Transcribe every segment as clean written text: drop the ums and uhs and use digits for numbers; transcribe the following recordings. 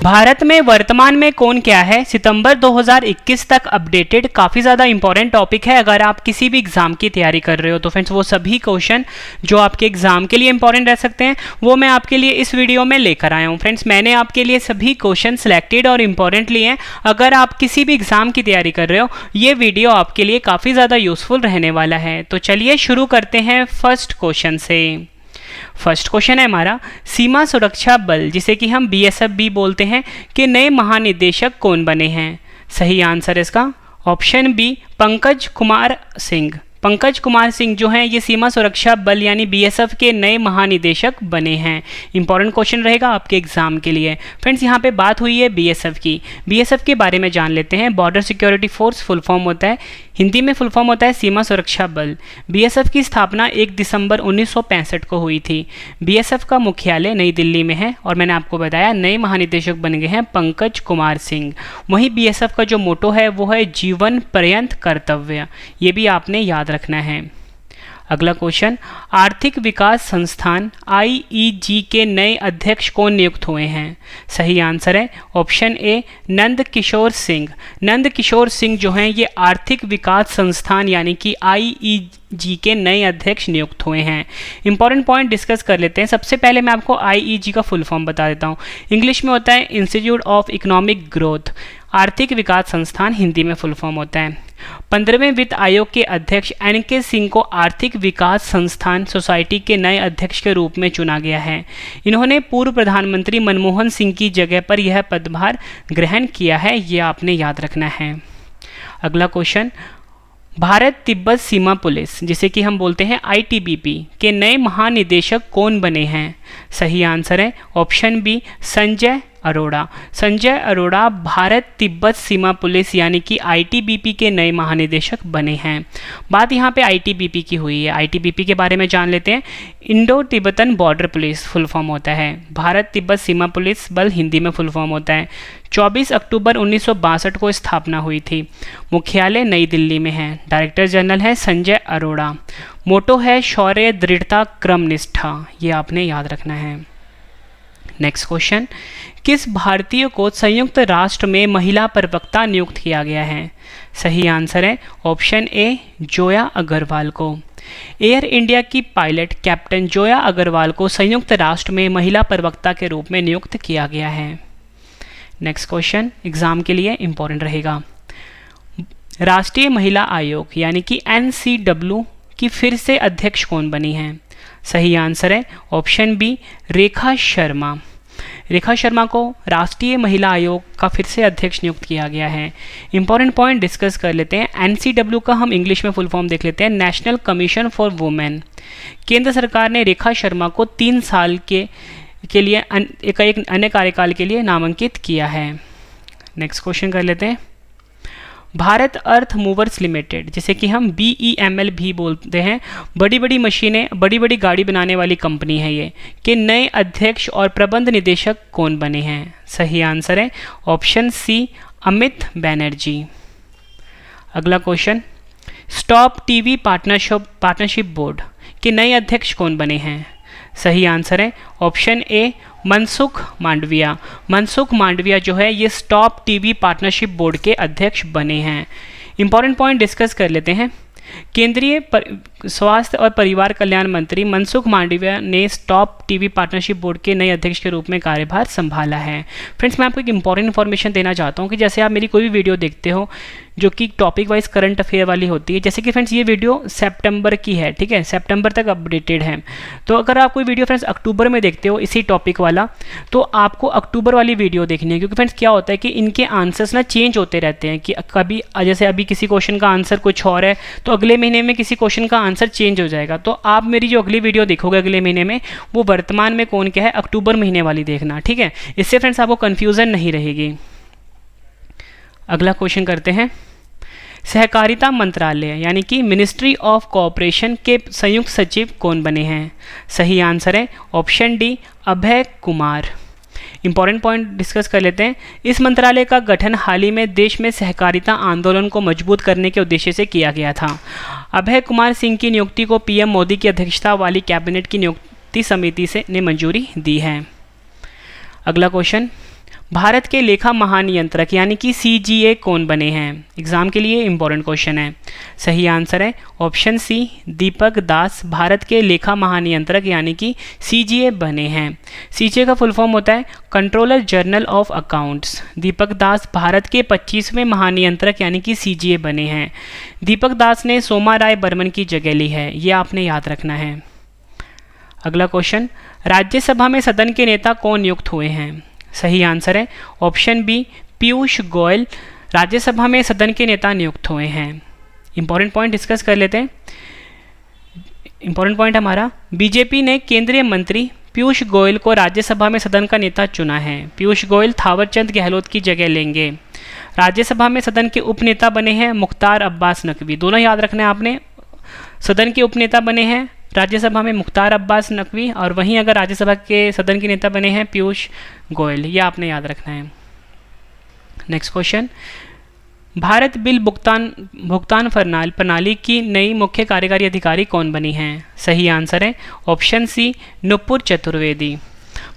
भारत में वर्तमान में कौन क्या है, सितंबर 2021 तक अपडेटेड। काफ़ी ज़्यादा इंपॉर्टेंट टॉपिक है। अगर आप किसी भी एग्जाम की तैयारी कर रहे हो तो फ्रेंड्स वो सभी क्वेश्चन जो आपके एग्जाम के लिए इंपॉर्टेंट रह सकते हैं वो मैं आपके लिए इस वीडियो में लेकर आया हूँ। फ्रेंड्स मैंने आपके लिए सभी क्वेश्चन सिलेक्टेड और इंपॉर्टेंट लिए हैं। अगर आप किसी भी एग्जाम की तैयारी कर रहे हो ये वीडियो आपके लिए काफ़ी ज़्यादा यूजफुल रहने वाला है। तो चलिए शुरू करते हैं फर्स्ट क्वेश्चन से। फर्स्ट क्वेश्चन है हमारा, सीमा सुरक्षा बल जिसे कि हम बीएसएफ भी बोलते हैं के नए महानिदेशक कौन बने हैं। सही आंसर है इसका ऑप्शन बी पंकज कुमार सिंह। पंकज कुमार सिंह जो हैं ये सीमा सुरक्षा बल यानी बीएसएफ के नए महानिदेशक बने हैं। इंपॉर्टेंट क्वेश्चन रहेगा आपके एग्जाम के लिए। फ्रेंड्स यहाँ पे बात हुई है बीएसएफ की। बीएसएफ के बारे में जान लेते हैं। Border security force full form होता है, हिंदी में फुल फॉर्म होता है सीमा सुरक्षा बल। बीएसएफ की स्थापना 1 दिसंबर 1965 को हुई थी। बीएसएफ का मुख्यालय नई दिल्ली में है और मैंने आपको बताया नए महानिदेशक बन गए हैं पंकज कुमार सिंह। वहीं बीएसएफ का जो मोटो है वो है जीवन पर्यंत कर्तव्य, ये भी आपने याद रखना है। अगला क्वेश्चन, आर्थिक विकास संस्थान आईईजी के नए अध्यक्ष कौन नियुक्त हुए हैं। सही आंसर है ऑप्शन ए नंद किशोर सिंह। नंद किशोर सिंह जो हैं ये आर्थिक विकास संस्थान यानी कि आईईजी के नए अध्यक्ष नियुक्त हुए हैं। इंपॉर्टेंट पॉइंट डिस्कस कर लेते हैं। सबसे पहले मैं आपको आईईजी का फुल फॉर्म बता देता हूँ। इंग्लिश में होता है इंस्टीट्यूट ऑफ इकोनॉमिक ग्रोथ। आर्थिक विकास संस्थान हिंदी में फुल फॉर्म होता है। 15वें वित्त आयोग के अध्यक्ष एनके सिंह को आर्थिक विकास संस्थान सोसाइटी के नए अध्यक्ष के रूप में चुना गया है। इन्होंने पूर्व प्रधानमंत्री मनमोहन सिंह की जगह पर यह पदभार ग्रहण किया है, ये आपने याद रखना है। अगला क्वेश्चन, भारत तिब्बत सीमा पुलिस जिसे कि हम बोलते हैं आईटीबीपी के नए महानिदेशक कौन बने हैं। सही आंसर है ऑप्शन बी संजय अरोड़ा। संजय अरोड़ा भारत तिब्बत सीमा पुलिस यानी कि आईटीबीपी के नए महानिदेशक बने हैं। बात यहाँ पे आईटीबीपी की हुई है। आईटीबीपी के बारे में जान लेते हैं। Indo Tibetan border police full form होता है। भारत तिब्बत सीमा पुलिस बल हिंदी में फुल फॉर्म होता है। 24 अक्टूबर 1962 को स्थापना हुई थी। मुख्यालय नई दिल्ली में है। डायरेक्टर जनरल है संजय अरोड़ा। मोटो है शौर्य दृढ़ता क्रम निष्ठा, ये आपने याद रखना है। नेक्स्ट क्वेश्चन, किस भारतीय को संयुक्त राष्ट्र में महिला प्रवक्ता नियुक्त किया गया है। सही आंसर है ऑप्शन ए जोया अग्रवाल को। एयर इंडिया की पायलट कैप्टन जोया अग्रवाल को संयुक्त राष्ट्र में महिला प्रवक्ता के रूप में नियुक्त किया गया है। नेक्स्ट क्वेश्चन एग्जाम के लिए इंपॉर्टेंट रहेगा। राष्ट्रीय महिला आयोग यानी कि एनसीडब्ल्यू की फिर से अध्यक्ष कौन बनी है। सही आंसर है ऑप्शन बी रेखा शर्मा। रेखा शर्मा को राष्ट्रीय महिला आयोग का फिर से अध्यक्ष नियुक्त किया गया है। इंपॉर्टेंट पॉइंट डिस्कस कर लेते हैं। एनसीडब्ल्यू का हम इंग्लिश में फुल फॉर्म देख लेते हैं, नेशनल कमीशन फॉर वुमेन। केंद्र सरकार ने रेखा शर्मा को 3 साल के लिए एक अन्य कार्यकाल के लिए नामांकित किया है। नेक्स्ट क्वेश्चन कर लेते हैं। भारत अर्थ मूवर्स लिमिटेड जिसे कि हम BEML भी बोलते हैं, बड़ी बड़ी मशीनें बड़ी बड़ी गाड़ी बनाने वाली कंपनी है ये, के नए अध्यक्ष और प्रबंध निदेशक कौन बने हैं। सही आंसर है ऑप्शन सी अमित बैनर्जी। अगला question, stop TV partnership board के नए अध्यक्ष कौन बने हैं। सही आंसर है ऑप्शन ए मनसुख मांडविया। मनसुख मांडविया जो है ये स्टॉप टीवी पार्टनरशिप बोर्ड के अध्यक्ष बने हैं। इंपॉर्टेंट पॉइंट डिस्कस कर लेते हैं। केंद्रीय स्वास्थ्य और परिवार कल्याण मंत्री मनसुख मांडविया ने स्टॉप टीवी पार्टनरशिप बोर्ड के नए अध्यक्ष के रूप में कार्यभार संभाला है। फ्रेंड्स मैं आपको एक इंपॉर्टेंट इन्फॉर्मेशन देना चाहता हूँ कि जैसे आप मेरी कोई भी वीडियो देखते हो जो कि टॉपिक वाइज करंट अफेयर वाली होती है, जैसे कि फ्रेंड्स ये वीडियो सितंबर की है, ठीक है, सितंबर तक अपडेटेड है। तो अगर आप कोई वीडियो फ्रेंड्स अक्टूबर में देखते हो इसी टॉपिक वाला तो आपको अक्टूबर वाली वीडियो देखनी है, क्योंकि फ्रेंड्स क्या होता है कि इनके आंसर्स ना चेंज होते रहते हैं कि कभी जैसे अभी किसी क्वेश्चन का आंसर कुछ और है तो अगले महीने में किसी क्वेश्चन का आंसर चेंज हो जाएगा। तो आप मेरी जो अगली वीडियो देखोगे अगले महीने में वो वर्तमान में कौन क्या है अक्टूबर महीने वाली देखना, ठीक है, इससे फ्रेंड्स आपको कन्फ्यूजन नहीं रहेगी। अगला क्वेश्चन करते हैं। सहकारिता मंत्रालय यानी कि मिनिस्ट्री ऑफ कोऑपरेशन के संयुक्त सचिव कौन बने हैं। सही आंसर है option D Abhay Kumar. Important point discuss कर लेते हैं। इस मंत्रालय का गठन हाल ही में देश में सहकारिता आंदोलन को मजबूत करने के उद्देश्य से किया गया था। अभय कुमार सिंह की नियुक्ति को पीएम मोदी की अध्यक्षता वाली कैबिनेट की नियुक्ति समिति ने मंजूरी दी है। अगला क्वेश्चन, भारत के लेखा महानियंत्रक यानी कि सीजीए कौन बने हैं? एग्जाम के लिए इंपॉर्टेंट क्वेश्चन है। सही आंसर है ऑप्शन सी दीपक दास भारत के लेखा महानियंत्रक यानी कि सीजीए बने हैं। सीजीए का फुल फॉर्म होता है कंट्रोलर जनरल ऑफ अकाउंट्स। दीपक दास भारत के 25वें महानियंत्रक यानी कि सीजीए बने हैं। दीपक दास ने सोमा राय बर्मन की जगह ली है, ये आपने याद रखना है। अगला क्वेश्चन, राज्यसभा में सदन के नेता कौन नियुक्त हुए हैं? सही आंसर है ऑप्शन बी पीयूष गोयल राज्यसभा में सदन के नेता नियुक्त हुए हैं। इंपॉर्टेंट पॉइंट डिस्कस कर लेते हैं। इंपॉर्टेंट पॉइंट हमारा, बीजेपी ने केंद्रीय मंत्री पीयूष गोयल को राज्यसभा में सदन का नेता चुना है। पीयूष गोयल थावरचंद गहलोत की जगह लेंगे। राज्यसभा में सदन के उपनेता बने हैं मुख्तार अब्बास नकवी। दोनों याद रखना है आपने, सदन के उपनेता बने हैं राज्यसभा में मुख्तार अब्बास नकवी और वहीं अगर राज्यसभा के सदन के नेता बने हैं पीयूष गोयल, ये आपने याद रखना है। नेक्स्ट क्वेश्चन, भारत बिल भुगतान प्रणाली की नई मुख्य कार्यकारी अधिकारी कौन बनी हैं? सही आंसर है option C Nupur Chaturvedi.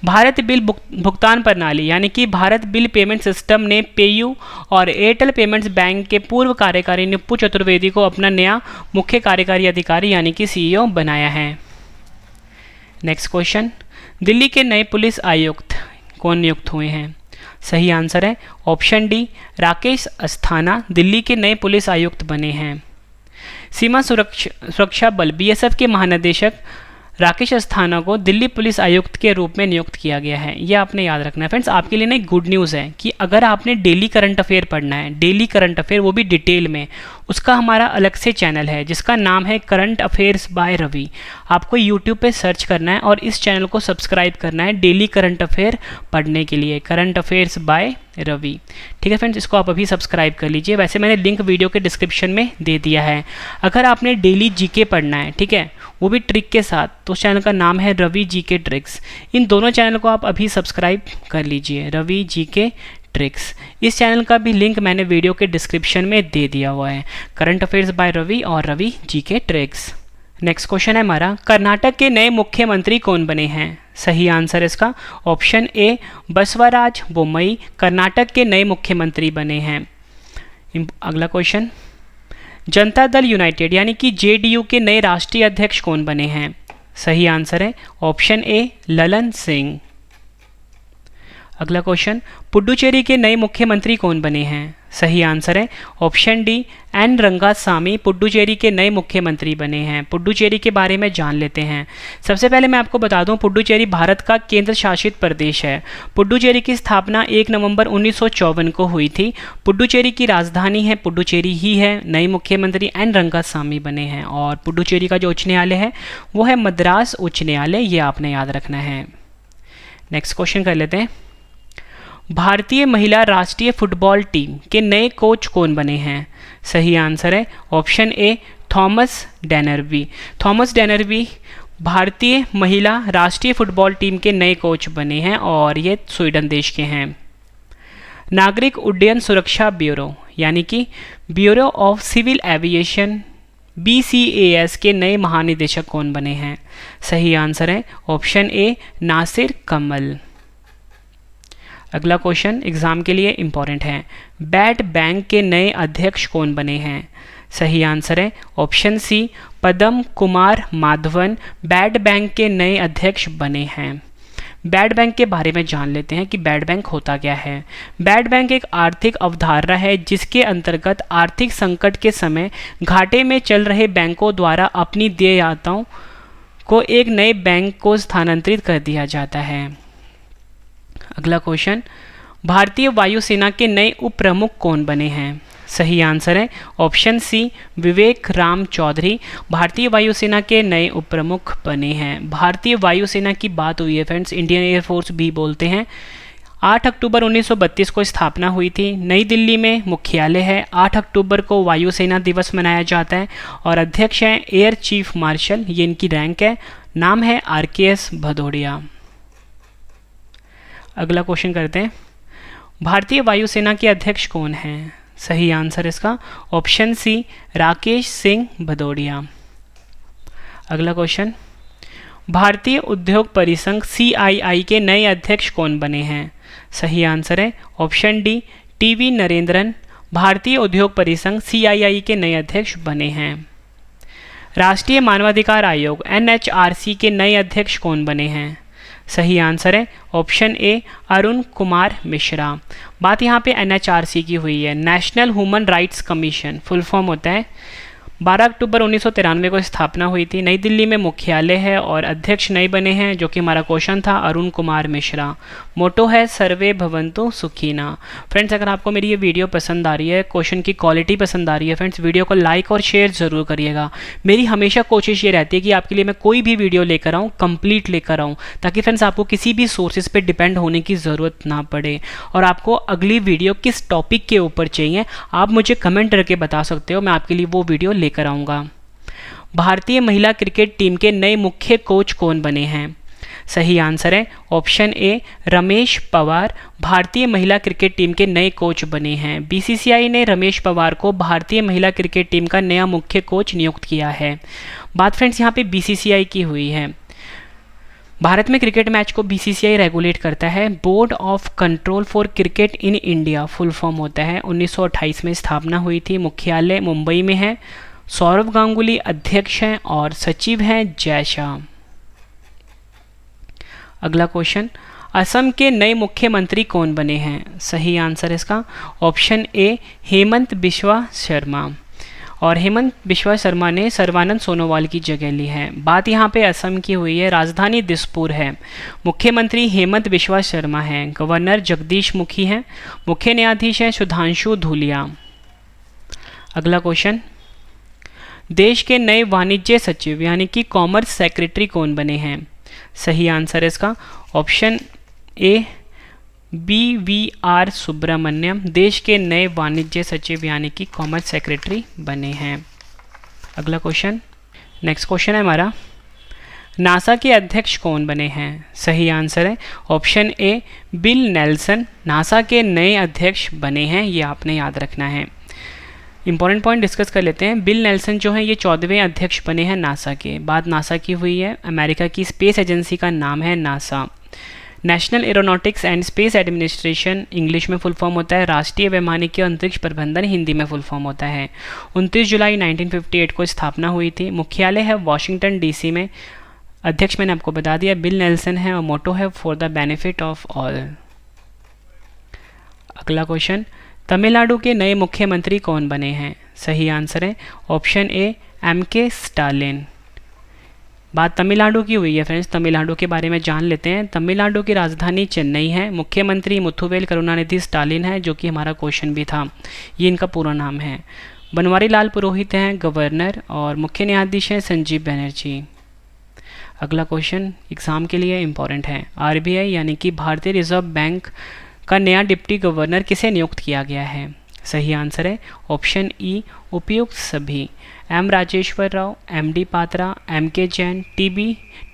Bharat bill भुगतान प्रणाली यानी कि भारत बिल पेमेंट सिस्टम ने पेयू और एयरटेल पेमेंट्स बैंक के पूर्व कार्यकारी नुपुर चतुर्वेदी को अपना नया मुख्य कार्यकारी अधिकारी यानी कि सीईओ बनाया है। नेक्स्ट क्वेश्चन, दिल्ली के नए पुलिस आयुक्त कौन नियुक्त हुए हैं? सही आंसर है ऑप्शन डी राकेश अस्थाना दिल्ली के नए पुलिस आयुक्त बने हैं। सीमा सुरक्षा बल बीएसएफ के महानिदेशक राकेश अस्थाना को दिल्ली पुलिस आयुक्त के रूप में नियुक्त किया गया है, यह आपने याद रखना है। फ्रेंड्स, आपके लिए ना एक गुड न्यूज़ है कि अगर आपने डेली करंट अफेयर पढ़ना है, डेली करंट अफेयर वो भी डिटेल में, उसका हमारा अलग से चैनल है जिसका नाम है करंट अफेयर्स बाय रवि। आपको यूट्यूब पे सर्च करना है और इस चैनल को सब्सक्राइब करना है डेली करंट अफेयर पढ़ने के लिए, करंट अफेयर्स बाय रवि। ठीक है फ्रेंड्स, इसको आप अभी सब्सक्राइब कर लीजिए। वैसे मैंने लिंक वीडियो के डिस्क्रिप्शन में दे दिया है। अगर आपने डेली जीके पढ़ना है, ठीक है, वो भी ट्रिक के साथ, तो चैनल का नाम है रवि जीके ट्रिक्स। इन दोनों चैनल को आप अभी सब्सक्राइब कर लीजिए, रवि जीके ट्रिक्स। इस चैनल का भी लिंक मैंने वीडियो के डिस्क्रिप्शन में दे दिया हुआ है, करंट अफेयर्स बाय रवि और Ravi GK tricks. Next question है हमारा, कर्नाटक के नए मुख्यमंत्री कौन बने हैं? सही आंसर इसका ऑप्शन ए बसवराज बोम्मई कर्नाटक के नए मुख्यमंत्री बने हैं। अगला क्वेश्चन, जनता दल यूनाइटेड यानी कि जेडीयू के नए राष्ट्रीय अध्यक्ष कौन बने हैं? सही आंसर है ऑप्शन ए ललन सिंह। अगला क्वेश्चन, पुडुचेरी के नए मुख्यमंत्री कौन बने हैं? सही आंसर है option D N Rangasamy Puducherry के नए मुख्यमंत्री बने हैं। पुडुचेरी के बारे में जान लेते हैं। सबसे पहले मैं आपको बता दूं, पुडुचेरी भारत का केंद्र शासित प्रदेश है। पुडुचेरी की स्थापना 1 नवंबर 1954 को हुई थी। पुडुचेरी की राजधानी है पुडुचेरी ही है। नए मुख्यमंत्री एन रंगासामी बने हैं और पुडुचेरी का जो उच्च न्यायालय है वो है मद्रास उच्च न्यायालय, ये आपने याद रखना है। नेक्स्ट क्वेश्चन कर लेते हैं, भारतीय महिला राष्ट्रीय फुटबॉल टीम के नए कोच कौन बने हैं? सही आंसर है ऑप्शन ए थॉमस डेनरबी। थॉमस डेनरबी भारतीय महिला राष्ट्रीय फुटबॉल टीम के नए कोच बने हैं और ये स्वीडन देश के हैं। नागरिक उड्डयन सुरक्षा ब्यूरो यानी कि bureau of civil aviation BCAS के नए महानिदेशक कौन बने हैं? सही आंसर है ऑप्शन ए नासिर कमल। अगला क्वेश्चन एग्जाम के लिए इंपॉर्टेंट है, बैट बैंक के नए अध्यक्ष कौन बने हैं? सही आंसर है ऑप्शन सी पदम कुमार माधवन बैट बैंक के नए अध्यक्ष बने हैं। बैट बैंक के बारे में जान लेते हैं कि बैट बैंक होता क्या है। बैट बैंक एक आर्थिक अवधारणा है जिसके अंतर्गत आर्थिक संकट के समय घाटे में चल रहे बैंकों द्वारा अपनी देयताओं को एक नए बैंक को स्थानांतरित कर दिया जाता है। अगला क्वेश्चन, भारतीय वायुसेना के नए उप प्रमुख कौन बने हैं? सही आंसर है ऑप्शन सी विवेक राम चौधरी भारतीय वायुसेना के नए उप प्रमुख बने हैं। भारतीय वायुसेना की बात हुई है फ्रेंड्स, इंडियन एयरफोर्स भी बोलते हैं। 8 अक्टूबर 1932 को स्थापना हुई थी। नई दिल्ली में मुख्यालय है। 8 अक्टूबर को वायुसेना दिवस मनाया जाता है और अध्यक्ष हैं एयर चीफ मार्शल, ये इनकी रैंक है। नाम है RKS भदौड़िया। अगला क्वेश्चन करते हैं, भारतीय वायुसेना के अध्यक्ष कौन हैं? सही आंसर इसका ऑप्शन सी राकेश सिंह भदौड़िया। अगला क्वेश्चन, भारतीय उद्योग परिसंघ CII के नए अध्यक्ष कौन बने हैं? सही आंसर है ऑप्शन डी TV नरेंद्रन। भारतीय उद्योग परिसंघ CII के नए अध्यक्ष बने हैं। राष्ट्रीय मानवाधिकार आयोग NHRC के नए अध्यक्ष कौन बने हैं? सही आंसर है ऑप्शन ए अरुण कुमार मिश्रा। बात यहाँ पे NHRC की हुई है, national human rights commission, full form होता है। 12 अक्टूबर 1993 को स्थापना हुई थी, नई दिल्ली में मुख्यालय है और अध्यक्ष नए बने हैं, जो कि हमारा क्वेश्चन था, अरुण कुमार मिश्रा। मोटो है सर्वे भवन्तु सुखिना। फ्रेंड्स, अगर आपको मेरी ये वीडियो पसंद आ रही है, क्वेश्चन की क्वालिटी पसंद आ रही है फ्रेंड्स, वीडियो को लाइक और शेयर ज़रूर करिएगा। मेरी हमेशा कोशिश ये रहती है कि आपके लिए मैं कोई भी वीडियो लेकर आऊँ, कंप्लीट लेकर आऊँ, ताकि फ्रेंड्स आपको किसी भी सोर्सेज पे डिपेंड होने की ज़रूरत ना पड़े। और आपको अगली वीडियो किस टॉपिक के ऊपर चाहिए, आप मुझे कमेंट करके बता सकते हो, मैं आपके लिए वो वीडियो लेकर आऊँगा। भारतीय महिला क्रिकेट टीम के नए मुख्य कोच कौन बने हैं? सही आंसर है ऑप्शन ए रमेश पवार। भारतीय महिला क्रिकेट टीम के नए कोच बने हैं। BCCI ने रमेश पवार को भारतीय महिला क्रिकेट टीम का नया मुख्य कोच नियुक्त किया है। बात फ्रेंड्स यहाँ पे BCCI की हुई है। भारत में क्रिकेट मैच को BCCI रेगुलेट करता है। Board of control for cricket in India full form होता है। 1928 में स्थापना हुई थी। मुख्यालय मुंबई में है। सौरव गांगुली अध्यक्ष हैं और सचिव हैं जय शाह। अगला क्वेश्चन, असम के नए मुख्यमंत्री कौन बने हैं? सही आंसर इसका ऑप्शन ए हेमंत बिश्वा शर्मा। और हेमंत बिश्वा शर्मा ने सर्बानंद सोनोवाल की जगह ली है। बात यहाँ पे असम की हुई है, राजधानी दिसपुर है। मुख्यमंत्री हेमंत बिश्वा शर्मा हैं। गवर्नर जगदीश मुखी हैं। मुख्य न्यायाधीश हैं सुधांशु धूलिया। अगला क्वेश्चन, देश के नए वाणिज्य सचिव यानी कि कॉमर्स सेक्रेटरी कौन बने हैं? सही आंसर है इसका ऑप्शन ए BVR सुब्रमण्यम। देश के नए वाणिज्य सचिव यानी कि कॉमर्स सेक्रेटरी बने हैं। अगला क्वेश्चन, नेक्स्ट क्वेश्चन है हमारा, नासा के अध्यक्ष कौन बने हैं? सही आंसर है ऑप्शन ए बिल नेल्सन। नासा के नए अध्यक्ष बने हैं, ये आपने याद रखना है। इंपॉर्टेंट पॉइंट डिस्कस कर लेते हैं। बिल नेल्सन जो है ये 14वें अध्यक्ष बने हैं नासा के। बात नासा की हुई है। अमेरिका की स्पेस एजेंसी का नाम है NASA. National aeronautics and space administration English में फुल फॉर्म होता है। राष्ट्रीय वैमानिकी और अंतरिक्ष प्रबंधन हिंदी में फुल फॉर्म होता है। 29 जुलाई 1958 को स्थापना हुई थी। मुख्यालय है वाशिंगटन DC में। अध्यक्ष मैंने आपको बता दिया बिल नेल्सन है और मोटो है for the benefit of all. अगला क्वेश्चन, तमिलनाडु के नए मुख्यमंत्री कौन बने हैं? सही आंसर है ऑप्शन ए MK स्टालिन। बात तमिलनाडु की हुई है फ्रेंड्स, तमिलनाडु के बारे में जान लेते हैं। तमिलनाडु की राजधानी चेन्नई है। मुख्यमंत्री मुथुवेल करुणानिधि स्टालिन है, जो कि हमारा क्वेश्चन भी था। ये इनका पूरा नाम है। बनवारी लाल पुरोहित हैं गवर्नर और मुख्य न्यायाधीश हैं संजीव बनर्जी। अगला क्वेश्चन एग्जाम के लिए इंपॉर्टेंट है। RBI यानी कि भारतीय रिजर्व बैंक का नया डिप्टी गवर्नर किसे नियुक्त किया गया है? सही आंसर है ऑप्शन ई उपयुक्त सभी। M Rajeshwar Rao, MD Patra, MK Jain,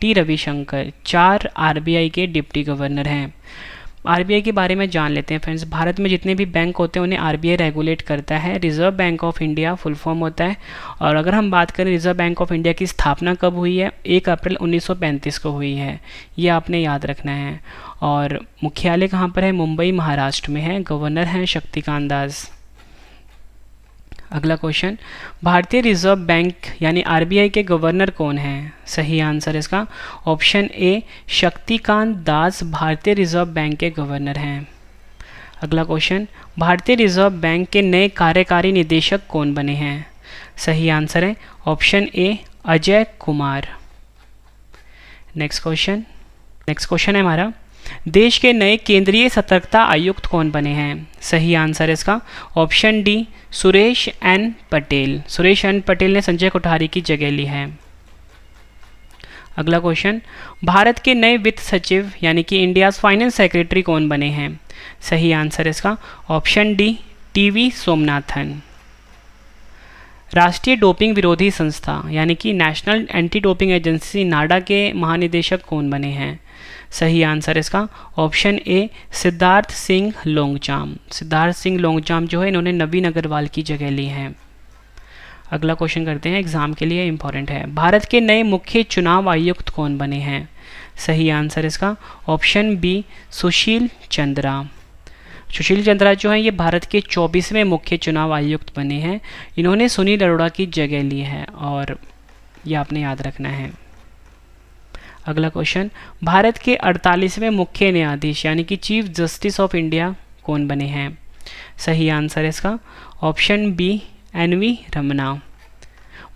T Ravishankar 4 RBI के डिप्टी गवर्नर हैं। RBI के बारे में जान लेते हैं फ्रेंड्स। भारत में जितने भी बैंक होते हैं उन्हें RBI रेगुलेट करता है। Reserve bank of India full form होता है। और अगर हम बात करें रिजर्व बैंक ऑफ इंडिया की स्थापना कब हुई है? 1 अप्रैल 1935 को हुई है। ये आपने याद रखना है। और मुख्यालय कहाँ पर है? मुंबई महाराष्ट्र में है। गवर्नर हैं शक्तिकांत दास। अगला क्वेश्चन, भारतीय रिजर्व बैंक यानी RBI के गवर्नर कौन हैं? सही आंसर इसका ऑप्शन ए शक्तिकांत दास भारतीय रिजर्व बैंक के गवर्नर हैं। अगला क्वेश्चन, भारतीय रिजर्व बैंक के नए कार्यकारी निदेशक कौन बने हैं? सही आंसर है ऑप्शन ए अजय कुमार। नेक्स्ट क्वेश्चन है हमारा, देश के नए केंद्रीय सतर्कता आयुक्त कौन बने हैं? सही आंसर इसका option D Suresh N Patel. Suresh N Patel ने संजय कोठारी की जगह ली है। अगला क्वेश्चन, भारत के नए वित्त सचिव यानी कि इंडियाज फाइनेंस सेक्रेटरी कौन बने हैं? सही आंसर इसका ऑप्शन डी TV सोमनाथन। राष्ट्रीय डोपिंग विरोधी संस्था यानी कि नेशनल एंटी डोपिंग एजेंसी नाडा के महानिदेशक कौन बने हैं? सही आंसर इसका ऑप्शन ए सिद्धार्थ सिंह लोंगजाम। सिद्धार्थ सिंह लोंगजाम जो है इन्होंने नवीन अग्रवाल की जगह ली है। अगला क्वेश्चन करते हैं, एग्जाम के लिए इंपॉर्टेंट है। भारत के नए मुख्य चुनाव आयुक्त कौन बने हैं? सही आंसर इसका ऑप्शन बी सुशील चंद्रा। सुशील चंद्रा जो है ये भारत के 24वें मुख्य चुनाव आयुक्त बने हैं। इन्होंने सुनील अरोड़ा की जगह ली है और ये आपने याद रखना है। अगला क्वेश्चन, भारत के 48वें मुख्य न्यायाधीश यानी कि चीफ जस्टिस ऑफ इंडिया कौन बने हैं? सही आंसर इसका ऑप्शन बी एन.वी. रमना।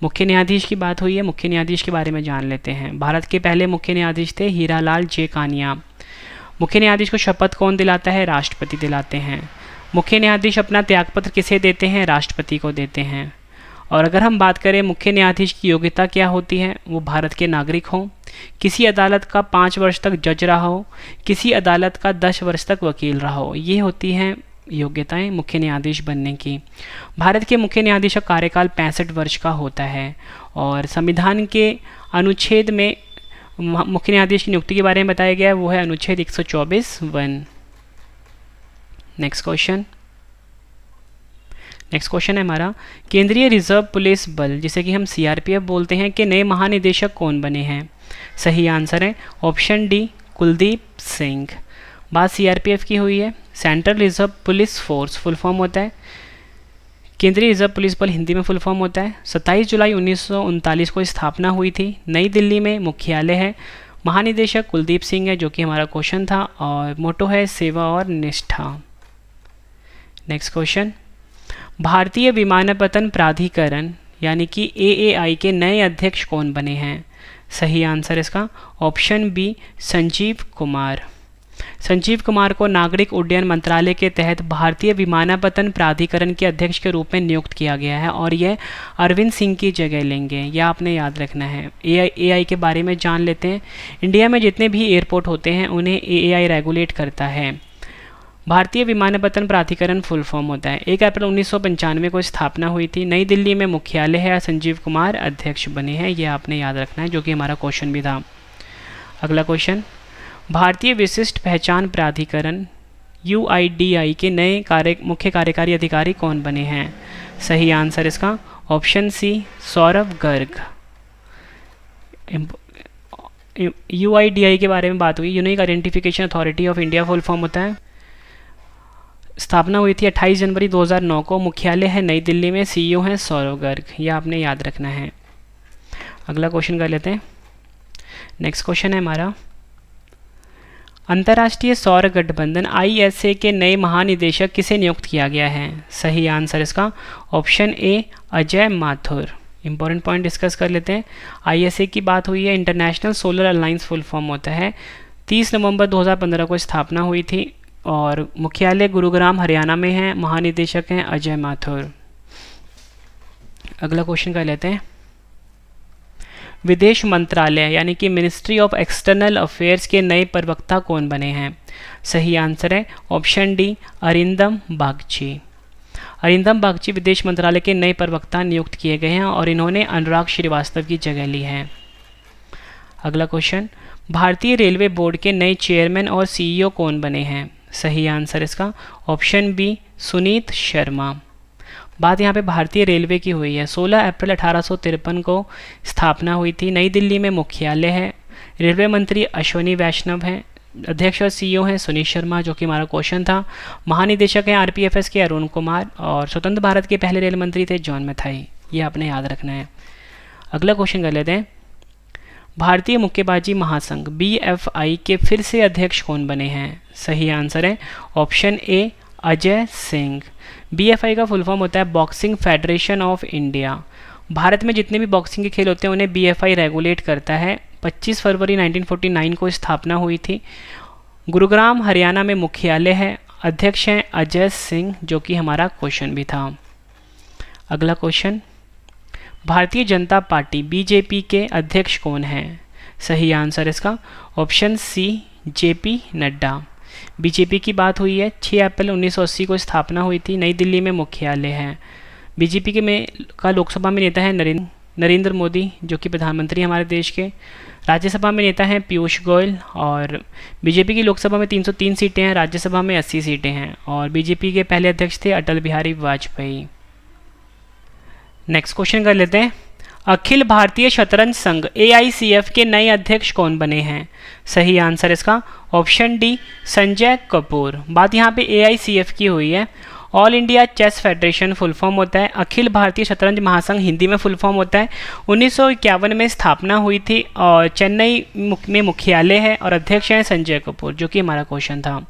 मुख्य न्यायाधीश की बात हुई है, मुख्य न्यायाधीश के बारे में जान लेते हैं। भारत के पहले मुख्य न्यायाधीश थे हीरालाल जे कानिया। मुख्य न्यायाधीश को शपथ कौन दिलाता है? राष्ट्रपति दिलाते हैं। मुख्य न्यायाधीश अपना त्यागपत्र किसे देते हैं? राष्ट्रपति को देते हैं। और अगर हम बात करें मुख्य न्यायाधीश की योग्यता क्या होती है, वो भारत के नागरिक हों, किसी अदालत का 5 वर्ष तक जज रहा हो, किसी अदालत का 10 वर्ष तक वकील रहा हो, ये होती हैं योग्यताएं मुख्य न्यायाधीश बनने की। भारत के मुख्य न्यायाधीश का कार्यकाल 65 वर्ष का होता है और संविधान के अनुच्छेद में मुख्य न्यायाधीश की नियुक्ति के बारे में बताया गया है, वो है अनुच्छेद 124(1). नेक्स्ट क्वेश्चन है हमारा, केंद्रीय रिजर्व पुलिस बल जिसे कि हम सीआरपीएफ बोलते हैं के नए महानिदेशक कौन बने हैं? सही आंसर है ऑप्शन डी कुलदीप सिंह। बात सीआरपीएफ की हुई है, central reserve police force full form होता है। केंद्रीय रिजर्व पुलिस बल हिंदी में फुल फॉर्म होता है। 27 जुलाई 1939 को स्थापना हुई थी। नई दिल्ली में मुख्यालय है। महानिदेशक कुलदीप सिंह है जो कि हमारा क्वेश्चन था और मोटो है सेवा और निष्ठा। नेक्स्ट क्वेश्चन, भारतीय विमानपत्तन प्राधिकरण यानी कि एएआई के नए अध्यक्ष कौन बने हैं? सही आंसर इसका ऑप्शन बी संजीव कुमार। संजीव कुमार को नागरिक उड्डयन मंत्रालय के तहत भारतीय विमानपत्तन प्राधिकरण के अध्यक्ष के रूप में नियुक्त किया गया है और यह अरविंद सिंह की जगह लेंगे, यह आपने याद रखना है। एआई के बारे में जान लेते हैं। इंडिया में जितने भी एयरपोर्ट होते हैं उन्हें एआई रेगुलेट करता है। भारतीय विमानपत्तन प्राधिकरण फुल फॉर्म होता है। 1 अप्रैल 1995 को स्थापना हुई थी। नई दिल्ली में मुख्यालय है। संजीव कुमार अध्यक्ष बने हैं, यह आपने याद रखना है, जो कि हमारा क्वेश्चन भी था। अगला क्वेश्चन, भारतीय विशिष्ट पहचान प्राधिकरण UIDAI के नए मुख्य कार्यकारी अधिकारी कौन बने हैं? सही आंसर इसका option C Saurabh Garg. UIDAI के बारे में बात हुई, unique identification authority of India full form होता है। स्थापना हुई थी 28 जनवरी 2009 को। मुख्यालय है नई दिल्ली में। CEO हैं सौरभ गर्ग, यह आपने याद रखना है। अगला क्वेश्चन कर लेते हैं। नेक्स्ट क्वेश्चन है हमारा, अंतर्राष्ट्रीय सौर गठबंधन ISA के नए महानिदेशक किसे नियुक्त किया गया है? सही आंसर इसका ऑप्शन ए Ajay Mathur. Important point discuss कर लेते हैं। ISA की बात हुई है, international solar alliance full form होता है। 30 नवंबर 2015 को स्थापना हुई थी और मुख्यालय गुरुग्राम हरियाणा में है। महानिदेशक हैं अजय माथुर। अगला क्वेश्चन कर लेते हैं, विदेश मंत्रालय यानी कि मिनिस्ट्री ऑफ एक्सटर्नल अफेयर्स के नए प्रवक्ता कौन बने हैं? सही आंसर है ऑप्शन डी अरिंदम बागची। अरिंदम बागची विदेश मंत्रालय के नए प्रवक्ता नियुक्त किए गए हैं और इन्होंने अनुराग श्रीवास्तव की जगह ली है। अगला क्वेश्चन, भारतीय रेलवे बोर्ड के नए चेयरमैन और CEO कौन बने हैं? सही आंसर इसका ऑप्शन बी सुनीत शर्मा। बात यहाँ पे भारतीय रेलवे की हुई है। 16 अप्रैल 1853 को स्थापना हुई थी। नई दिल्ली में मुख्यालय है। रेलवे मंत्री अश्वनी वैष्णव हैं। अध्यक्ष और CEO हैं सुनीत शर्मा, जो कि हमारा क्वेश्चन था। महानिदेशक हैं RPFS के अरुण कुमार और स्वतंत्र भारत के पहले रेल मंत्री थे जॉन मैथाई, ये आपने याद रखना है। अगला क्वेश्चन कर लेते हैं, भारतीय मुक्केबाजी महासंघ BFI के फिर से अध्यक्ष कौन बने हैं? सही आंसर है ऑप्शन ए अजय सिंह। BFI का फुल फॉर्म होता है boxing federation of India. Bharat में जितने भी बॉक्सिंग के खेल होते हैं उन्हें BFI रेगुलेट करता है। 25 फरवरी 1949 को स्थापना हुई थी। गुरुग्राम हरियाणा में मुख्यालय है। अध्यक्ष हैं अजय सिंह, जो कि हमारा क्वेश्चन भी था। अगला question, Bharatiya Janata party BJP के अध्यक्ष कौन हैं? सही आंसर इसका option C JP Nadda. BJP की बात हुई है। 6 अप्रैल 1980 को स्थापना हुई थी। नई दिल्ली में मुख्यालय है। BJP का लोकसभा में नेता है नरेंद्र मोदी, जो कि प्रधानमंत्री हमारे देश के। राज्यसभा में नेता हैं पीयूष गोयल और BJP की लोकसभा में 303 सीटें हैं, राज्यसभा में 80 सीटें हैं और BJP के पहले अध्यक्ष थे अटल बिहारी वाजपेयी। नेक्स्ट क्वेश्चन कर लेते हैं। अखिल भारतीय शतरंज संघ AICF के नए अध्यक्ष कौन बने हैं? सही आंसर इसका ऑप्शन डी संजय कपूर। बात यहाँ पे AICF की हुई है। All India chess federation full form होता है। अखिल भारतीय शतरंज महासंघ हिंदी में फुल फॉर्म होता है। 1951 में स्थापना हुई थी और चेन्नई में मुख्यालय है और अध्यक्ष हैं संजय कपूर, जो कि हमारा क्वेश्चन था।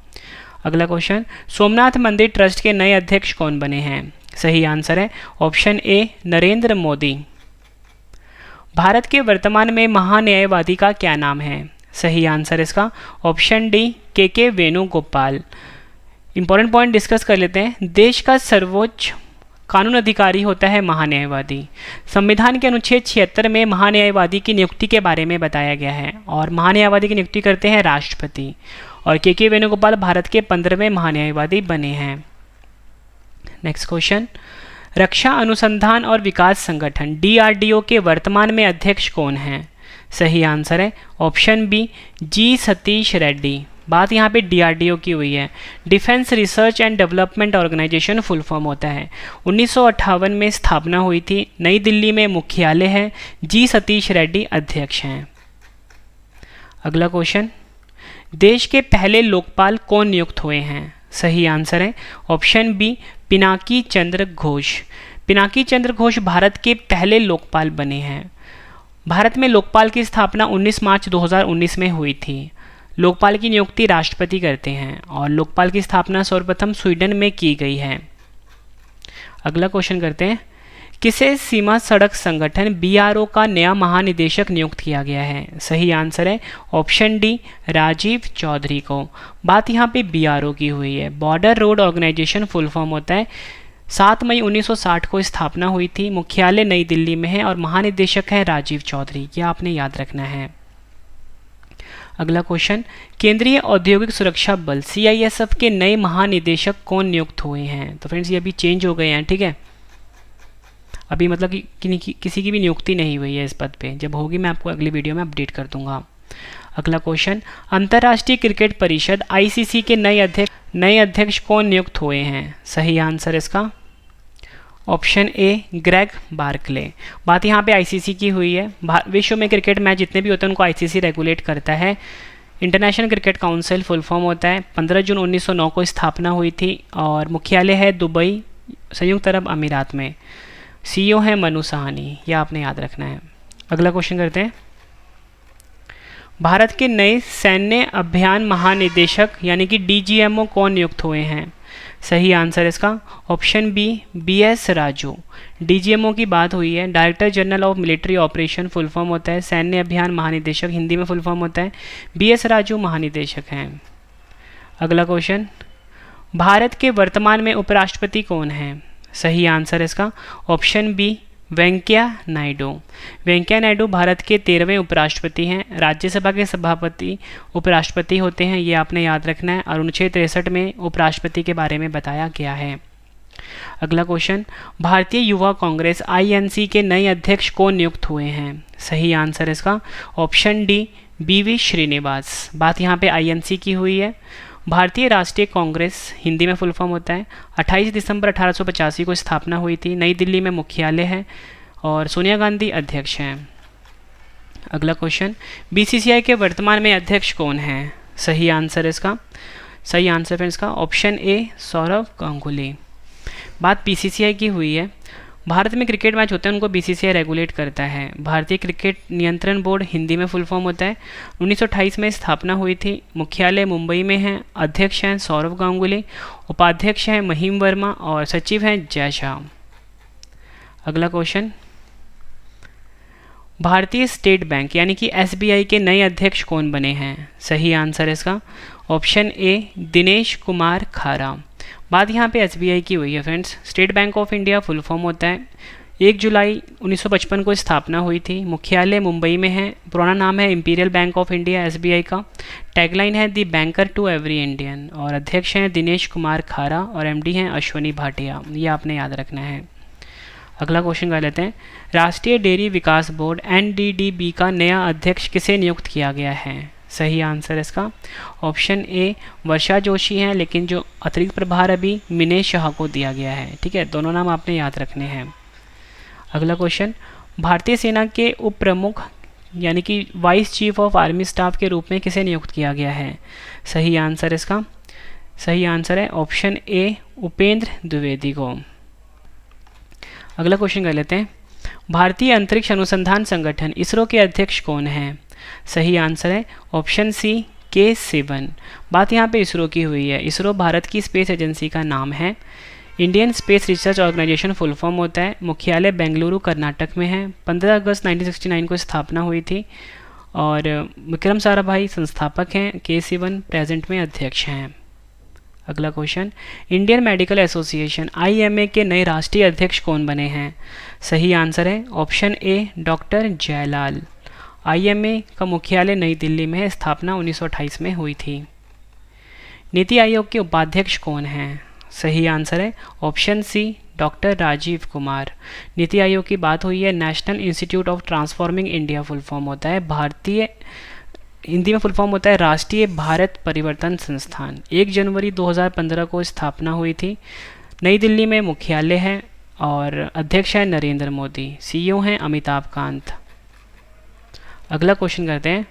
अगला क्वेश्चन, सोमनाथ मंदिर ट्रस्ट के नए अध्यक्ष कौन बने हैं? सही आंसर है ऑप्शन ए नरेंद्र मोदी। भारत के वर्तमान में महान्यायवादी का क्या नाम है? सही आंसर इसका ऑप्शन डी के वेणुगोपाल। इंपॉर्टेंट पॉइंट डिस्कस कर लेते हैं। देश का सर्वोच्च कानून अधिकारी होता है महान्यायवादी। संविधान के अनुच्छेद 76 में महान्यायवादी की नियुक्ति के बारे में बताया गया है और महान्यायवादी की नियुक्ति करते हैं राष्ट्रपति। और के वेणुगोपाल भारत के 15वें महान्यायवादी बने हैं। नेक्स्ट क्वेश्चन, रक्षा अनुसंधान और विकास संगठन DRDO के वर्तमान में अध्यक्ष कौन हैं? सही आंसर है option B G Satish Reddy. बात यहाँ पे DRDO की हुई है। Defence research and development organisation full form होता है। 1958 में स्थापना हुई थी। नई दिल्ली में मुख्यालय है। जी सतीश रेड्डी अध्यक्ष हैं। अगला क्वेश्चन, देश के पहले लोकपाल कौन नियुक्त हुए हैं? सही आंसर है ऑप्शन बी पिनाकी चंद्र घोष। पिनाकी चंद्र घोष भारत के पहले लोकपाल बने हैं। भारत में लोकपाल की स्थापना 19 मार्च 2019 में हुई थी। लोकपाल की नियुक्ति राष्ट्रपति करते हैं और लोकपाल की स्थापना सर्वप्रथम स्वीडन में की गई है। अगला क्वेश्चन करते हैं, किसे सीमा सड़क संगठन BRO का नया महानिदेशक नियुक्त किया गया है? सही आंसर है ऑप्शन डी राजीव चौधरी को। बात यहाँ पे BRO की हुई है। Border road organisation full form होता है। 7 मई 1960 को स्थापना हुई थी। मुख्यालय नई दिल्ली में है और महानिदेशक है राजीव चौधरी। यह आपने याद रखना है। अगला क्वेश्चन, केंद्रीय औद्योगिक सुरक्षा बल CISF के नए महानिदेशक कौन नियुक्त हुए हैं? तो फ्रेंड्स ये अभी चेंज हो गए हैं, ठीक है। अभी मतलब कि किसी की भी नियुक्ति नहीं हुई है इस पद पे। जब होगी मैं आपको अगली वीडियो में अपडेट कर दूंगा। अगला क्वेश्चन, अंतर्राष्ट्रीय क्रिकेट परिषद ICC के नए अध्यक्ष कौन नियुक्त हुए हैं? सही आंसर इसका ऑप्शन ए ग्रेग बार्कले। बात यहाँ पे ICC की हुई है। विश्व में क्रिकेट मैच जितने भी होते हैं उनको ICC रेगुलेट करता है। International cricket council full form होता है। 15 जून 1909 को स्थापना हुई थी और मुख्यालय है दुबई, संयुक्त अरब अमीरात में। CEO है मनु साहनी। यह आपने याद रखना है। अगला क्वेश्चन करते हैं, भारत के नए सैन्य अभियान महानिदेशक यानी कि DGMO कौन नियुक्त हुए हैं? सही आंसर इसका option B BS Raju. DGMO की बात हुई है। Director general of military operation full form होता है। सैन्य अभियान महानिदेशक हिंदी में फुल फॉर्म होता है। BS राजू महानिदेशक हैं। अगला क्वेश्चन, भारत के वर्तमान में उपराष्ट्रपति कौन है? सही आंसर इसका ऑप्शन बी वेंकैया नायडू। वेंकैया नायडू भारत के 13वें उपराष्ट्रपति हैं। राज्यसभा के सभापति उपराष्ट्रपति होते हैं। ये आपने याद रखना है और अनुच्छेद 63 में उपराष्ट्रपति के बारे में बताया गया है। अगला क्वेश्चन, भारतीय युवा कांग्रेस INC के नए अध्यक्ष कौन नियुक्त हुए हैं? सही आंसर इसका ऑप्शन डी BV श्रीनिवास। बात यहाँ पे INC की हुई है। भारतीय राष्ट्रीय कांग्रेस हिंदी में फुल फॉर्म होता है। 28 दिसंबर 1885 को स्थापना हुई थी। नई दिल्ली में मुख्यालय है और सोनिया गांधी अध्यक्ष हैं। अगला क्वेश्चन, BCCI के वर्तमान में अध्यक्ष कौन हैं? सही आंसर है इसका ऑप्शन ए सौरव गांगुली। बात BCCI की हुई है। भारत में क्रिकेट मैच होते हैं उनको BCCI रेगुलेट करता है। भारतीय क्रिकेट नियंत्रण बोर्ड हिंदी में फुल फॉर्म होता है। 1928 में स्थापना हुई थी। मुख्यालय मुंबई में है। अध्यक्ष हैं सौरव गांगुली। उपाध्यक्ष हैं महिम वर्मा और सचिव हैं जय शाह। अगला क्वेश्चन, भारतीय स्टेट बैंक यानी कि SBI के नए अध्यक्ष कौन बने हैं? सही आंसर है इसका ऑप्शन ए दिनेश कुमार खारा। बात यहाँ पे SBI की हुई है friends. State bank of India full form होता है। 1 जुलाई 1955 को स्थापना हुई थी। मुख्यालय मुंबई में है। पुराना नाम है imperial bank of India SBI का। टैगलाइन है दी बैंकर टू एवरी इंडियन और अध्यक्ष हैं दिनेश कुमार खारा और MD हैं अश्वनी भाटिया। ये आपने याद रखना है। अगला क्वेश्चन कर लेते हैं, राष्ट्रीय डेयरी विकास बोर्ड NDDB का नया अध्यक्ष किसे नियुक्त किया गया है? सही आंसर इसका ऑप्शन ए वर्षा जोशी हैं, लेकिन जो अतिरिक्त प्रभार अभी मिनेश शाह को दिया गया है। ठीक है, दोनों नाम आपने याद रखने हैं। अगला क्वेश्चन, भारतीय सेना के उप प्रमुख यानी कि vice chief of army staff के रूप में किसे नियुक्त किया गया है? सही आंसर इसका, सही आंसर है ऑप्शन ए उपेंद्र द्विवेदी को। अगला क्वेश्चन कर लेते हैं, भारतीय अंतरिक्ष अनुसंधान संगठन इसरो के अध्यक्ष कौन हैं? सही आंसर है ऑप्शन सी के सिवन। बात यहाँ पे इसरो की हुई है। इसरो भारत की स्पेस एजेंसी का नाम है। Indian space research organisation full form होता है। मुख्यालय बेंगलुरु कर्नाटक में है। 15 अगस्त 1969 को स्थापना हुई थी और विक्रम साराभाई संस्थापक हैं, के सिवन प्रेजेंट में अध्यक्ष हैं। अगला question, Indian medical association IMA के नए राष्ट्रीय अध्यक्ष कौन बने हैं? सही आंसर है option A doctor Jayalal. IMA का मुख्यालय नई दिल्ली में है। स्थापना 1928 में हुई थी। नीति आयोग के उपाध्यक्ष कौन हैं? सही आंसर है option C doctor Rajiv Kumar. NITI Aayog की बात हुई है। National institute of transforming India full form होता है। भारतीय हिंदी में फुल फॉर्म होता है राष्ट्रीय भारत परिवर्तन संस्थान। 1 जनवरी 2015 को स्थापना हुई थी। नई दिल्ली में मुख्यालय है और अध्यक्ष है नरेंद्र मोदी। CEO हैं अमिताभ कांत। अगला क्वेश्चन करते हैं,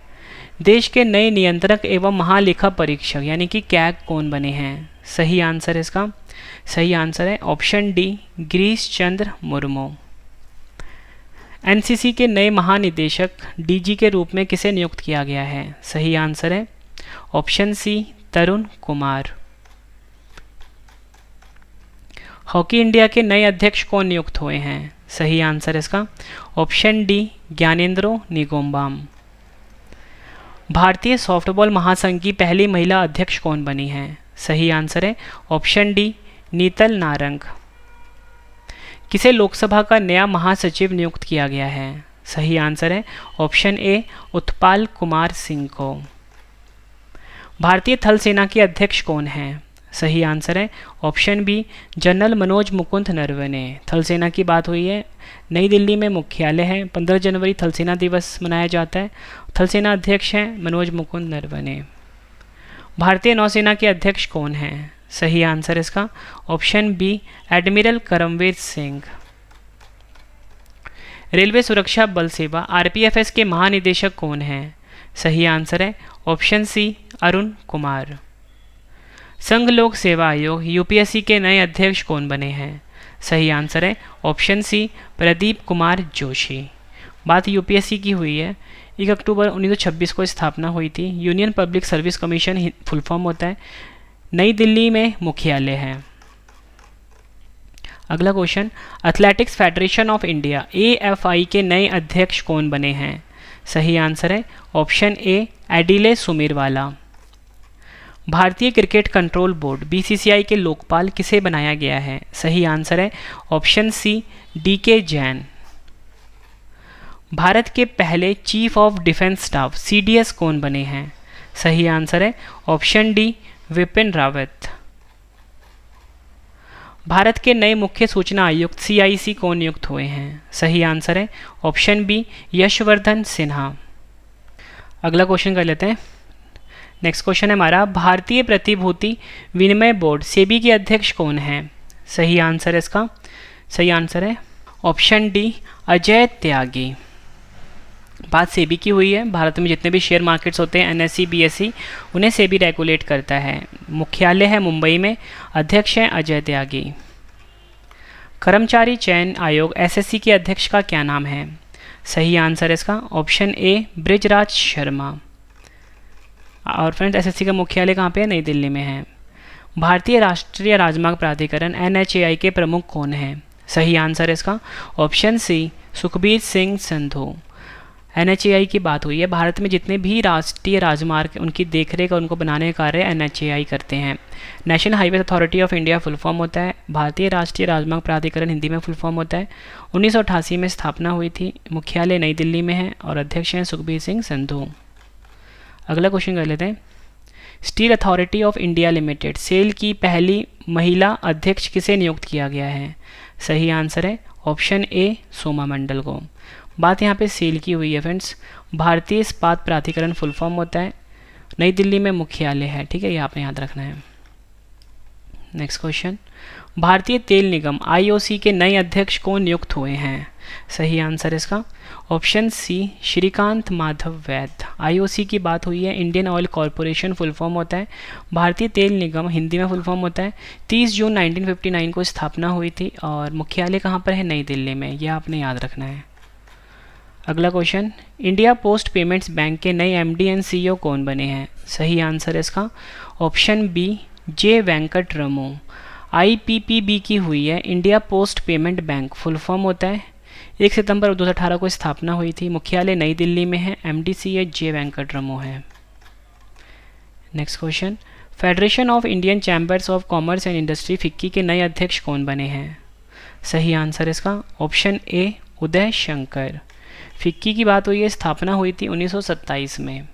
देश के नए नियंत्रक एवं महालेखा परीक्षक यानी कि कैग कौन बने हैं? सही आंसर है इसका, सही आंसर है option D Girish Chandra Murmu. NCC के नए महानिदेशक DG के रूप में किसे नियुक्त किया गया है? सही आंसर है ऑप्शन सी तरुण कुमार। हॉकी इंडिया के नए अध्यक्ष कौन नियुक्त हुए हैं? सही आंसर इसका ऑप्शन डी ज्ञानेंद्रो निगोम्बाम। भारतीय सॉफ्टबॉल महासंघ की पहली महिला अध्यक्ष कौन बनी है? सही आंसर है ऑप्शन डी नीतल नारंग। किसे लोकसभा का नया महासचिव नियुक्त किया गया है? सही आंसर है ऑप्शन ए उत्पाल कुमार सिंह को। भारतीय थल सेना के अध्यक्ष कौन हैं? सही आंसर है option B general Manoj Mukund Naravane. थल सेना की बात हुई है। नई दिल्ली में मुख्यालय है। 15 जनवरी थल सेना दिवस मनाया जाता है। थल सेना अध्यक्ष हैं मनोज मुकुंद नरवणे। भारतीय नौसेना के अध्यक्ष कौन हैं? सही आंसर इसका option B admiral Karambir Singh. Railway सुरक्षा बल सेवा RPFS के महानिदेशक कौन हैं? सही आंसर है ऑप्शन सी अरुण कुमार। संघ लोक सेवा आयोग UPSC के नए अध्यक्ष कौन बने हैं? सही आंसर है ऑप्शन सी प्रदीप कुमार जोशी। बात UPSC की हुई है। 1 अक्टूबर 1926 को स्थापना हुई थी। Union public service commission full form होता है। नई दिल्ली में मुख्यालय है। अगला question, athletics federation of India AFI के नए अध्यक्ष कौन बने हैं? सही आंसर है ऑप्शन ए एडिले सुमीरवाला। भारतीय क्रिकेट कंट्रोल बोर्ड BCCI के लोकपाल किसे बनाया गया है? सही आंसर है option C DK Jain. Bharat के पहले chief of defence staff CDS कौन बने हैं? सही आंसर है ऑप्शन डी विपिन रावत। भारत के नए मुख्य सूचना आयुक्त CIC कौन नियुक्त हुए हैं? सही आंसर है ऑप्शन बी यशवर्धन सिन्हा। अगला क्वेश्चन कर लेते हैं। नेक्स्ट क्वेश्चन है हमारा, भारतीय प्रतिभूति विनिमय बोर्ड सेबी के अध्यक्ष कौन हैं? सही आंसर है इसका, सही आंसर है ऑप्शन डी अजय त्यागी। बात सेबी की हुई है। भारत में जितने भी शेयर मार्केट्स होते हैं NSE BSE उन्हें सेबी रेगुलेट करता है। मुख्यालय है मुंबई में। अध्यक्ष हैं अजय त्यागी। कर्मचारी चयन आयोग SSC के अध्यक्ष का क्या नाम है? सही आंसर इसका ऑप्शन ए ब्रिजराज शर्मा। और फ्रेंड्स SSC का मुख्यालय कहाँ पे है? नई दिल्ली में है। भारतीय राष्ट्रीय राजमार्ग प्राधिकरण NHAI के प्रमुख कौन हैं? सही आंसर इसका option C Sukhbir Singh Sandhu. NHAI की बात हुई है। भारत में जितने भी राष्ट्रीय राजमार्ग उनकी देखरेख और उनको बनाने का कार्य NHAI करते हैं। National highway authority of India full form होता है। भारतीय राष्ट्रीय राजमार्ग प्राधिकरण हिंदी में फुल फॉर्म होता है। 1988 में स्थापना हुई थी। मुख्यालय नई दिल्ली में है और अध्यक्ष हैं सुखबीर सिंह संधू। अगला क्वेश्चन कर लेते हैं। Steel authority of India limited SAIL की पहली महिला अध्यक्ष किसे नियुक्त किया गया है? सही आंसर है ऑप्शन ए सोमा मंडल को। बात यहाँ पे सेल की हुई है फ्रेंड्स। भारतीय इस्पात प्राधिकरण फुल फॉर्म होता है। नई दिल्ली में मुख्यालय है। ठीक है, ये आपने याद रखना है। नेक्स्ट क्वेश्चन, भारतीय तेल निगम IOC के नए अध्यक्ष कौन नियुक्त हुए हैं? सही आंसर इसका ऑप्शन सी श्रीकांत माधव वैद्य। आईओसी की बात हुई है, Indian oil corporation full form होता है, भारतीय तेल निगम हिंदी में फुल फॉर्म होता है। 30 जून 1959 को स्थापना हुई थी और मुख्यालय कहाँ पर है? नई दिल्ली में, यह आपने याद रखना है। अगला question, India post payments bank के नए एमडी एंड सीईओ कौन बने हैं? सही आंसर इसका option B J Venkat Ramu. IPPB की हुई है, India post payment bank full form होता है। 1 सितंबर 2018 को स्थापना हुई थी, मुख्यालय नई दिल्ली में है, MD CEO J Venkat Ramu है। Next question, federation of Indian chambers of commerce and industry FICCI के नए अध्यक्ष कौन बने हैं? सही आंसर इसका option A Uday Shankar. FICCI की बात हुई है, स्थापना हुई थी 1927 में।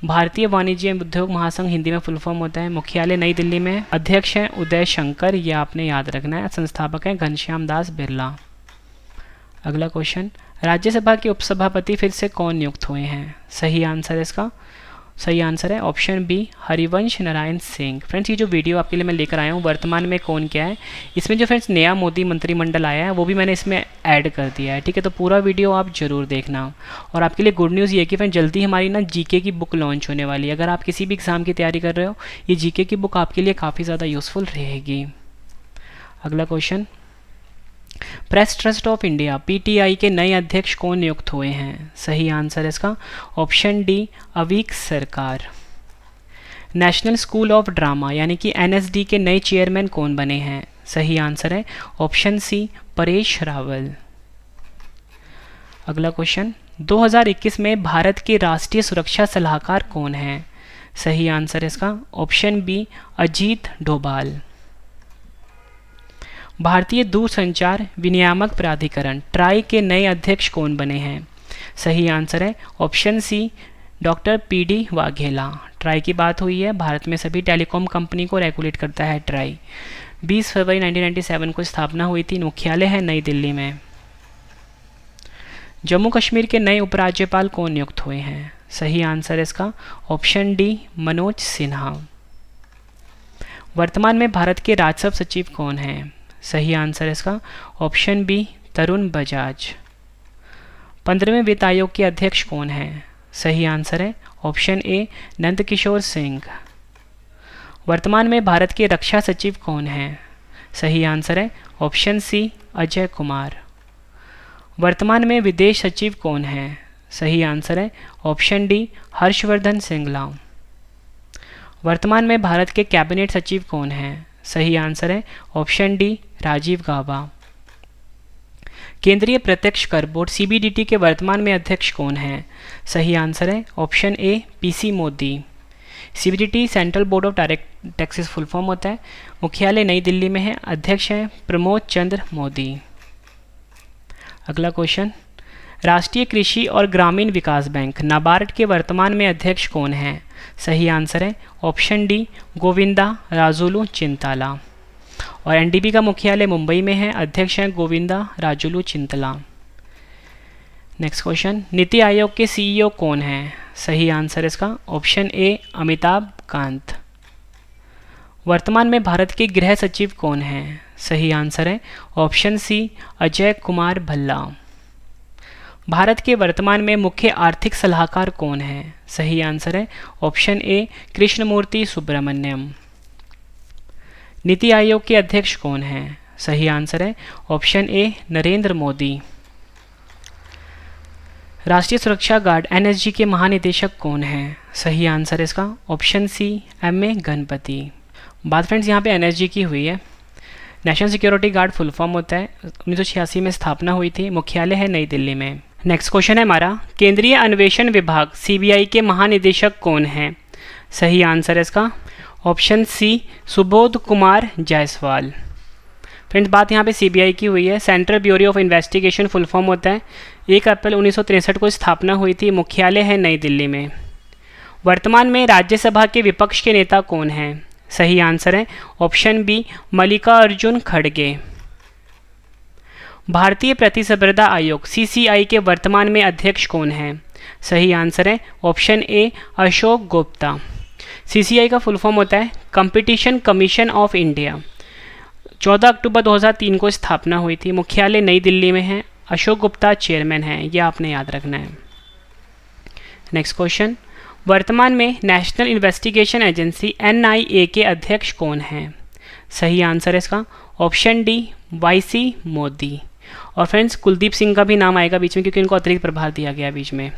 भारतीय वाणिज्य एवं उद्योग महासंघ हिंदी में फुल फॉर्म होता है, मुख्यालय नई दिल्ली में, अध्यक्ष हैं उदय शंकर, यह आपने याद रखना है। संस्थापक हैं घनश्याम दास बिरला। अगला क्वेश्चन, राज्यसभा के उपसभापति फिर से कौन नियुक्त हुए हैं? सही आंसर इसका सही आंसर है option B Harivansh Narayan Singh. Friends, ये जो वीडियो आपके लिए मैं लेकर आया हूँ वर्तमान में कौन क्या है, इसमें जो फ्रेंड्स नया मोदी मंत्रिमंडल आया है वो भी मैंने इसमें ऐड कर दिया है, ठीक है। तो पूरा वीडियो आप जरूर देखना। और आपके लिए गुड न्यूज़ ये है कि फ्रेंड्स जल्दी हमारी ना जीके की बुक लॉन्च होने वाली है। अगर आप किसी भी एग्ज़ाम की तैयारी कर रहे हो, ये जीके की बुक आपके लिए काफ़ी ज़्यादा यूज़फुल रहेगी। अगला question, press trust of India PTI के नए अध्यक्ष कौन नियुक्त हुए हैं? सही आंसर इसका ऑप्शन डी अवीक सरकार। नेशनल स्कूल ऑफ ड्रामा यानी कि एनएसडी के नए चेयरमैन कौन बने हैं? सही आंसर है ऑप्शन सी परेश रावल। अगला क्वेश्चन, 2021 में भारत के राष्ट्रीय सुरक्षा सलाहकार कौन है? सही आंसर इसका ऑप्शन बी अजीत डोभाल। भारतीय दूरसंचार विनियामक प्राधिकरण ट्राई के नए अध्यक्ष कौन बने हैं? सही आंसर है option C doctor PD Vaghela. TRAI की बात हुई है, भारत में सभी टेलीकॉम कंपनी को रेगुलेट करता है ट्राई। 20 फरवरी 1997 को स्थापना हुई थी, मुख्यालय है नई दिल्ली में। जम्मू कश्मीर के नए उपराज्यपाल कौन नियुक्त हुए हैं? सही आंसर इसका ऑप्शन डी मनोज सिन्हा। वर्तमान में भारत के राजस्व सचिव कौन हैं? सही आंसर इसका ऑप्शन बी तरुण बजाज। 15वें वित्त आयोग के अध्यक्ष कौन हैं? सही आंसर है ऑप्शन ए नंदकिशोर सिंह। वर्तमान में भारत के रक्षा सचिव कौन हैं? सही आंसर है ऑप्शन सी अजय कुमार। वर्तमान में विदेश सचिव कौन हैं? सही आंसर है ऑप्शन डी हर्षवर्धन श्रृंगला। वर्तमान में भारत के कैबिनेट सचिव कौन हैं? सही आंसर है ऑप्शन डी राजीव गाबा। केंद्रीय प्रत्यक्ष कर बोर्ड सीबीडीटी के वर्तमान में अध्यक्ष कौन हैं? सही आंसर है option A PC Modi. CBDT central board of direct taxes full form होता है, मुख्यालय नई दिल्ली में है, अध्यक्ष हैं प्रमोद चंद्र मोदी। अगला क्वेश्चन, राष्ट्रीय कृषि और ग्रामीण विकास बैंक नाबार्ड के वर्तमान में अध्यक्ष कौन हैं? सही आंसर है ऑप्शन डी गोविंदा राजुलू चिंताला। और एनडीबी का मुख्यालय मुंबई में है, अध्यक्ष हैं गोविंदा राजुलू चिंतला। नेक्स्ट क्वेश्चन, नीति आयोग के सीईओ कौन हैं? सही आंसर इसका ऑप्शन ए अमिताभ कांत। वर्तमान में भारत के गृह सचिव कौन हैं? सही आंसर है ऑप्शन सी अजय कुमार भल्ला। भारत के वर्तमान में मुख्य आर्थिक सलाहकार कौन हैं? सही आंसर है ऑप्शन ए कृष्णमूर्ति सुब्रमण्यम। नीति आयोग के अध्यक्ष कौन हैं? सही आंसर है ऑप्शन ए नरेंद्र मोदी। राष्ट्रीय सुरक्षा गार्ड एनएसजी के महानिदेशक कौन हैं? सही आंसर इसका ऑप्शन सी एम.ए. गणपति। बात फ्रेंड्स यहाँ पे एनएसजी की हुई है, national security guard full form होता है, 1986 में स्थापना हुई थी, मुख्यालय है नई दिल्ली में। नेक्स्ट क्वेश्चन है हमारा, केंद्रीय अन्वेषण विभाग सीबीआई के महानिदेशक कौन हैं? सही आंसर है इसका option C Subodh Kumar Jaiswal. Friends बात यहाँ पे सीबीआई की हुई है, central bureau of investigation full form होता है, 1 अप्रैल 1963 को स्थापना हुई थी, मुख्यालय है नई दिल्ली में। वर्तमान में राज्यसभा के विपक्ष के नेता कौन हैं? सही आंसर है ऑप्शन बी मल्लिकार्जुन खड़गे। भारतीय प्रतिस्पर्धा आयोग सीसीआई के वर्तमान में अध्यक्ष कौन हैं? सही आंसर है ऑप्शन ए अशोक गुप्ता। सीसीआई का फुल फॉर्म होता है कंपटीशन कमीशन ऑफ इंडिया। 14 अक्टूबर 2003 को स्थापना हुई थी, मुख्यालय नई दिल्ली में है, अशोक गुप्ता चेयरमैन हैं, ये आपने याद रखना है। नेक्स्ट क्वेश्चन, वर्तमान में नेशनल इन्वेस्टिगेशन एजेंसी NIA के अध्यक्ष कौन हैं? सही आंसर है इसका ऑप्शन डी YC मोदी। और फ्रेंड्स कुलदीप सिंह का भी नाम आएगा बीच में क्योंकि इनको अतिरिक्त प्रभार दिया गया बीच में।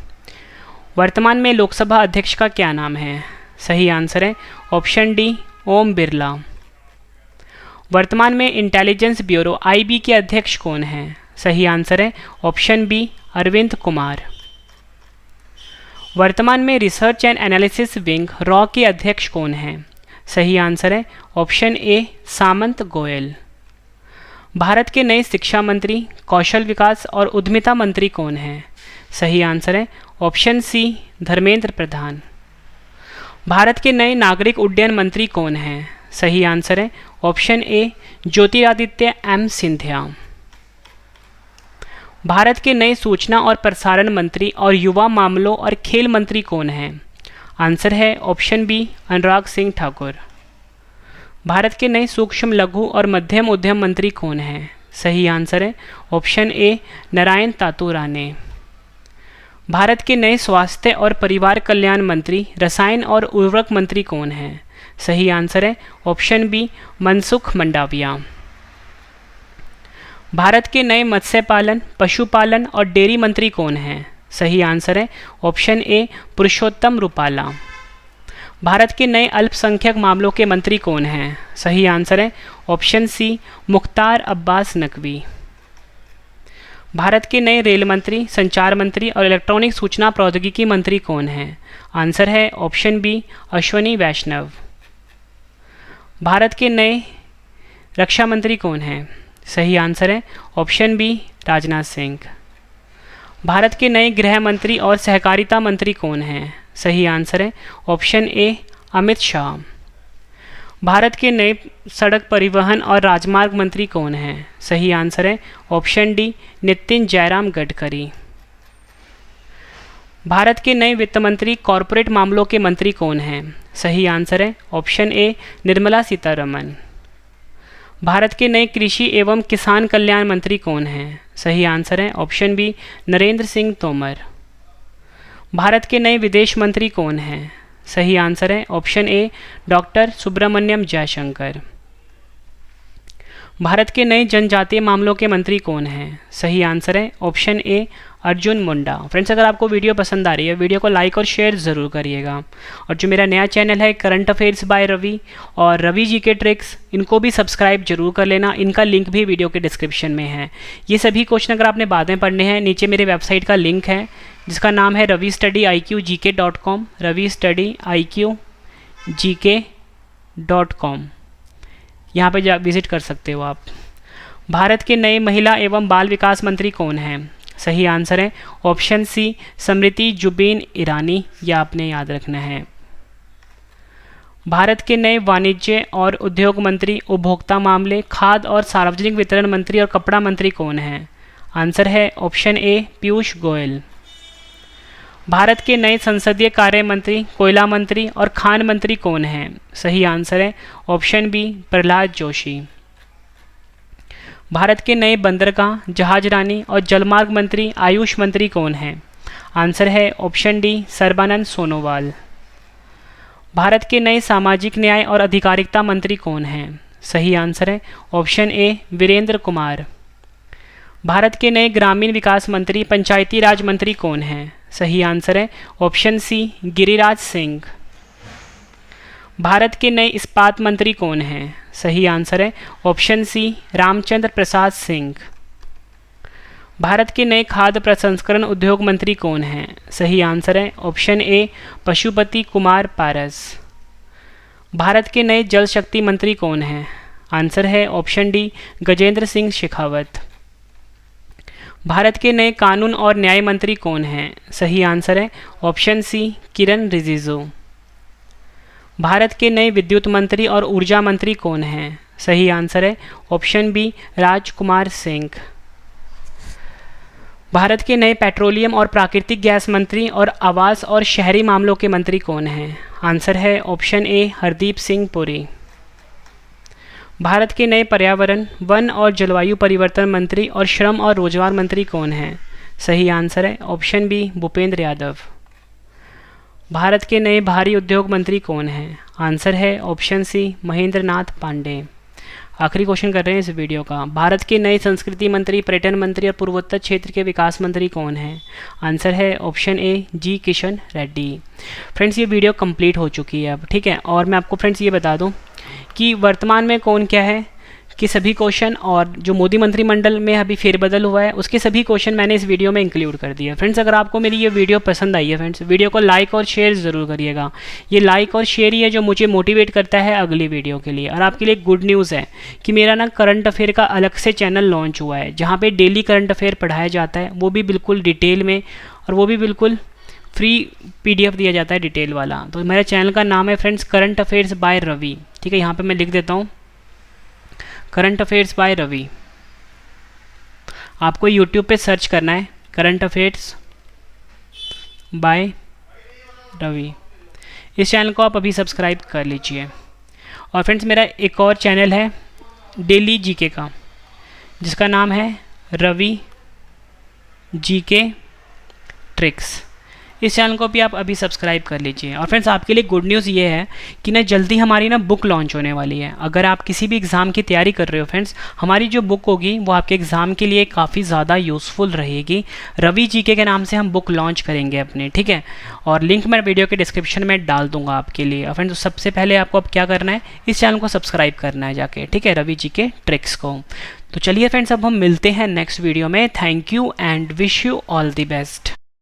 वर्तमान में लोकसभा अध्यक्ष का क्या नाम है? सही आंसर है ऑप्शन डी ओम बिरला। वर्तमान में इंटेलिजेंस ब्यूरो IB के अध्यक्ष कौन हैं? सही आंसर है ऑप्शन बी अरविंद कुमार। वर्तमान में research and analysis wing raw के अध्यक्ष कौन हैं? सही आंसर है ऑप्शन ए सामंत गोयल। भारत के नए शिक्षा मंत्री, कौशल विकास और उद्यमिता मंत्री कौन हैं? सही आंसर है ऑप्शन सी धर्मेंद्र प्रधान। भारत के नए नागरिक उड्डयन मंत्री कौन हैं? सही आंसर है ऑप्शन ए ज्योतिरादित्य M सिंधिया। भारत के नए सूचना और प्रसारण मंत्री और युवा मामलों और खेल मंत्री कौन हैं? आंसर है ऑप्शन बी अनुराग सिंह ठाकुर। भारत के नए सूक्ष्म लघु और मध्यम उद्यम मंत्री कौन हैं? सही आंसर है ऑप्शन ए नारायण तातू राणे। भारत के नए स्वास्थ्य और परिवार कल्याण मंत्री, रसायन और उर्वरक मंत्री कौन हैं? सही आंसर है ऑप्शन बी मनसुख मंडाविया। भारत के नए मत्स्य पालन, पशुपालन और डेयरी मंत्री कौन हैं? सही आंसर है ऑप्शन ए पुरुषोत्तम रूपाला। भारत के नए अल्पसंख्यक मामलों के मंत्री कौन हैं? सही आंसर है ऑप्शन सी मुख्तार अब्बास नकवी। भारत के नए रेल मंत्री, संचार मंत्री और इलेक्ट्रॉनिक सूचना प्रौद्योगिकी मंत्री कौन हैं? आंसर है ऑप्शन बी अश्वनी वैष्णव। भारत के नए रक्षा मंत्री कौन हैं? सही आंसर है ऑप्शन बी राजनाथ सिंह। भारत के नए गृह मंत्री और सहकारिता मंत्री कौन हैं? सही आंसर है ऑप्शन ए अमित शाह। भारत के नए सड़क परिवहन और राजमार्ग मंत्री कौन हैं? सही आंसर है ऑप्शन डी नितिन जयराम गडकरी। भारत के नए वित्त मंत्री कॉरपोरेट मामलों के मंत्री कौन हैं? सही आंसर है ऑप्शन ए निर्मला सीतारमन। भारत के नए कृषि एवं किसान कल्याण मंत्री कौन हैं? सही आंसर है ऑप्शन बी नरेंद्र सिंह तोमर। भारत के नए विदेश मंत्री कौन हैं? सही आंसर है option A doctor Subrahmanyam Jaishankar. Bharat के नए जनजातीय मामलों के मंत्री कौन हैं? सही आंसर है ऑप्शन ए अर्जुन मुंडा। फ्रेंड्स अगर आपको वीडियो पसंद आ रही है वीडियो को लाइक और शेयर ज़रूर करिएगा। और जो मेरा नया चैनल है करंट अफेयर्स बाय रवि और रवि जी के ट्रिक्स, इनको भी सब्सक्राइब जरूर कर लेना। इनका लिंक भी वीडियो के डिस्क्रिप्शन में है। ये सभी क्वेश्चन अगर आपने बाद में पढ़ने हैं नीचे मेरे वेबसाइट का लिंक है जिसका नाम है ravistudyqgk.com, ravistudyqgk.com। यहाँ पे जा विजिट कर सकते हो आप। भारत के नए महिला एवं बाल विकास मंत्री कौन हैं? सही आंसर है ऑप्शन सी स्मृति जुबिन ईरानी, यह आपने याद रखना है। भारत के नए वाणिज्य और उद्योग मंत्री, उपभोक्ता मामले, खाद्य और सार्वजनिक वितरण मंत्री और कपड़ा मंत्री कौन हैं? आंसर है ऑप्शन ए पीयूष गोयल। भारत के नए संसदीय कार्य मंत्री, कोयला मंत्री और खान मंत्री कौन हैं? सही आंसर है ऑप्शन बी प्रहलाद जोशी। भारत के नए बंदरगाह, जहाजरानी और जलमार्ग मंत्री, आयुष मंत्री कौन हैं? आंसर है ऑप्शन डी सर्बानंद सोनोवाल। भारत के नए सामाजिक न्याय और अधिकारिता मंत्री कौन हैं? सही आंसर है ऑप्शन ए वीरेंद्र कुमार। भारत के नए ग्रामीण विकास मंत्री, पंचायती राज मंत्री कौन हैं? सही आंसर है ऑप्शन सी गिरिराज सिंह। भारत के नए इस्पात मंत्री कौन हैं? सही आंसर है ऑप्शन सी रामचंद्र प्रसाद सिंह। भारत के नए खाद्य प्रसंस्करण उद्योग मंत्री कौन हैं? सही आंसर है ऑप्शन ए पशुपति कुमार पारस। भारत के नए जल शक्ति मंत्री कौन हैं? आंसर है ऑप्शन डी गजेंद्र सिंह शेखावत। भारत के नए कानून और न्याय मंत्री कौन हैं? सही आंसर है ऑप्शन सी किरण रिजिजू। भारत के नए विद्युत मंत्री और ऊर्जा मंत्री कौन हैं? सही आंसर है ऑप्शन बी राजकुमार सिंह। भारत के नए पेट्रोलियम और प्राकृतिक गैस मंत्री और आवास और शहरी मामलों के मंत्री कौन हैं? आंसर है ऑप्शन ए हरदीप सिंह पुरी। भारत के नए पर्यावरण, वन और जलवायु परिवर्तन मंत्री और श्रम और रोजगार मंत्री कौन हैं? सही आंसर है ऑप्शन बी भूपेंद्र यादव। भारत के नए भारी उद्योग मंत्री कौन हैं? आंसर है ऑप्शन सी महेंद्र नाथ पांडे। आखिरी क्वेश्चन कर रहे हैं इस वीडियो का। भारत के नए संस्कृति मंत्री, पर्यटन मंत्री और पूर्वोत्तर क्षेत्र के विकास मंत्री कौन हैं? आंसर है option A G Kishan Reddy. Friends ये वीडियो कंप्लीट हो चुकी है अब, ठीक है। और मैं आपको फ्रेंड्स ये बता दूं कि वर्तमान में कौन क्या है कि सभी क्वेश्चन और जो मोदी मंत्रिमंडल में अभी फेरबदल हुआ है उसके सभी क्वेश्चन मैंने इस वीडियो में इंक्लूड कर दिया। फ्रेंड्स अगर आपको मेरी ये वीडियो पसंद आई है फ्रेंड्स, वीडियो को लाइक और शेयर ज़रूर करिएगा। ये लाइक और शेयर ही है जो मुझे मोटिवेट करता है अगली वीडियो के लिए। और आपके लिए गुड न्यूज़ है कि मेरा ना करंट अफेयर का अलग से चैनल लॉन्च हुआ है जहाँ पर डेली करंट अफेयर पढ़ाया जाता है, वो भी बिल्कुल डिटेल में, और वो भी बिल्कुल फ्री PDF दिया जाता है डिटेल वाला। तो मेरे चैनल का नाम है friends current affairs by Ravi, ठीक है। यहाँ पे मैं लिख देता हूँ करंट अफेयर्स बाय रवि। आपको यूट्यूब पे सर्च करना है करंट अफेयर्स बाय रवि। इस चैनल को आप अभी सब्सक्राइब कर लीजिए। और फ्रेंड्स मेरा एक और चैनल है डेली जीके का जिसका नाम है रवि जीके ट्रिक्स। इस चैनल को भी आप अभी सब्सक्राइब कर लीजिए। और फ्रेंड्स आपके लिए गुड न्यूज़ ये है कि ना जल्दी हमारी ना बुक लॉन्च होने वाली है। अगर आप किसी भी एग्ज़ाम की तैयारी कर रहे हो फ्रेंड्स, हमारी जो बुक होगी वो आपके एग्ज़ाम के लिए काफ़ी ज़्यादा यूज़फुल रहेगी। रवि जीके के नाम से हम बुक लॉन्च करेंगे अपने, ठीक है। और लिंक मैं वीडियो के डिस्क्रिप्शन में डाल दूंगा आपके लिए। और फ्रेंड्स सबसे पहले आपको अब क्या करना है, इस चैनल को सब्सक्राइब करना है जाके, ठीक है, रवि जीके ट्रिक्स को। तो चलिए फ्रेंड्स अब हम मिलते हैं नेक्स्ट वीडियो में। Thank you and wish you all the best.